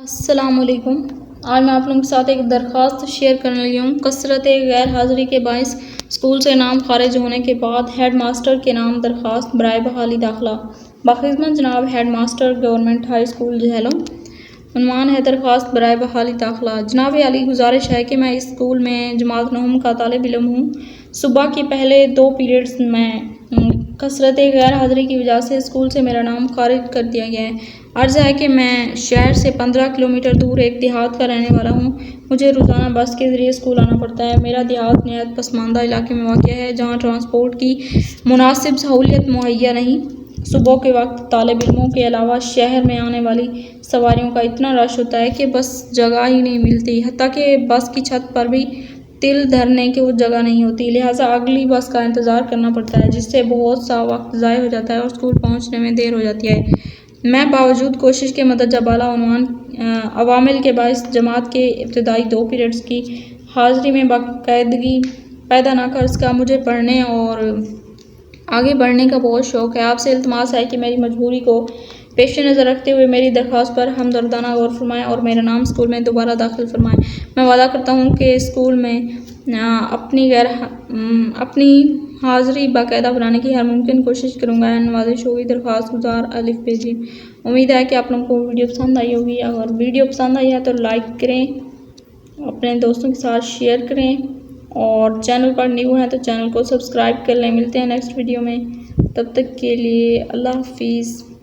अस्सलामुअलैकुम। आज मैं आप लोगों के साथ एक दरख्वास्त शेयर करने लगी हूँ। कसरत गैर हाज़िरी के बाइस स्कूल से नाम खारिज होने के बाद हेड मास्टर के नाम दरख्वास्त बराए बहाली दाखिला। बाखिदमत जनाब head master government high school Jhelum. उन्वान है दरख्वास्त बराए बहाली दाखिला। जनाब अली, गुजारिश है कि मैं इस स्कूल में जमात नहुम का तालिब इल्म हूँ। सुबह के पहले 2 पीरियड्स में कसरत गैर हाज़िरी की वजह से स्कूल से मेरा नाम खारिज कर दिया गया है। अर्ज़ है कि मैं शहर से 15 किलोमीटर दूर एक देहात का रहने वाला हूँ। मुझे रोज़ाना बस के ज़रिए स्कूल आना पड़ता है। मेरा देहात नहायत पसमानदा इलाके में वाक़ है, जहाँ ट्रांसपोर्ट की मुनासिब सहूलियत मुहैया नहीं। सुबह के वक्त तालिब इल्मों के अलावा शहर में आने वाली सवारियों का इतना रश होता है कि बस जगह ही नहीं मिलती, हत्ता कि बस की छत पर भी तिल धरने की वो जगह नहीं होती। लिहाजा अगली बस का इंतज़ार करना पड़ता है, जिससे बहुत सा वक्त ज़ाय हो जाता है और स्कूल पहुँचने में देर हो जाती है। मैं बावजूद कोशिश के मदद बाला उन्वान अवामिल के बाइस जमात के इब्तदाई 2 पीरियड्स की हाज़िरी में बाकायदगी पैदा न कर सका। मुझे पढ़ने और आगे बढ़ने का बहुत शौक़ है। आपसे इल्तमास है कि मेरी मजबूरी को पेश नज़र रखते हुए मेरी दरख्वास्त पर हमदर्दाना गौर फरमाएँ और मेरा नाम स्कूल में दोबारा दाखिल फरमाएँ। मैं वादा करता हूँ कि स्कूल में अपनी हाज़िरी बाकायदा बनाने की हर मुमकिन कोशिश करूँगा। नवाजिश होगी दरख्वास्त गुजार अलिफ पेजी। उम्मीद है कि आप लोगों को वीडियो पसंद आई होगी। अगर वीडियो पसंद आई है तो लाइक करें, अपने दोस्तों के साथ शेयर करें और चैनल पर न्यू हैं तो चैनल को सब्सक्राइब कर लें। मिलते हैं नेक्स्ट वीडियो में, तब तक के लिए अल्लाह हाफिज़।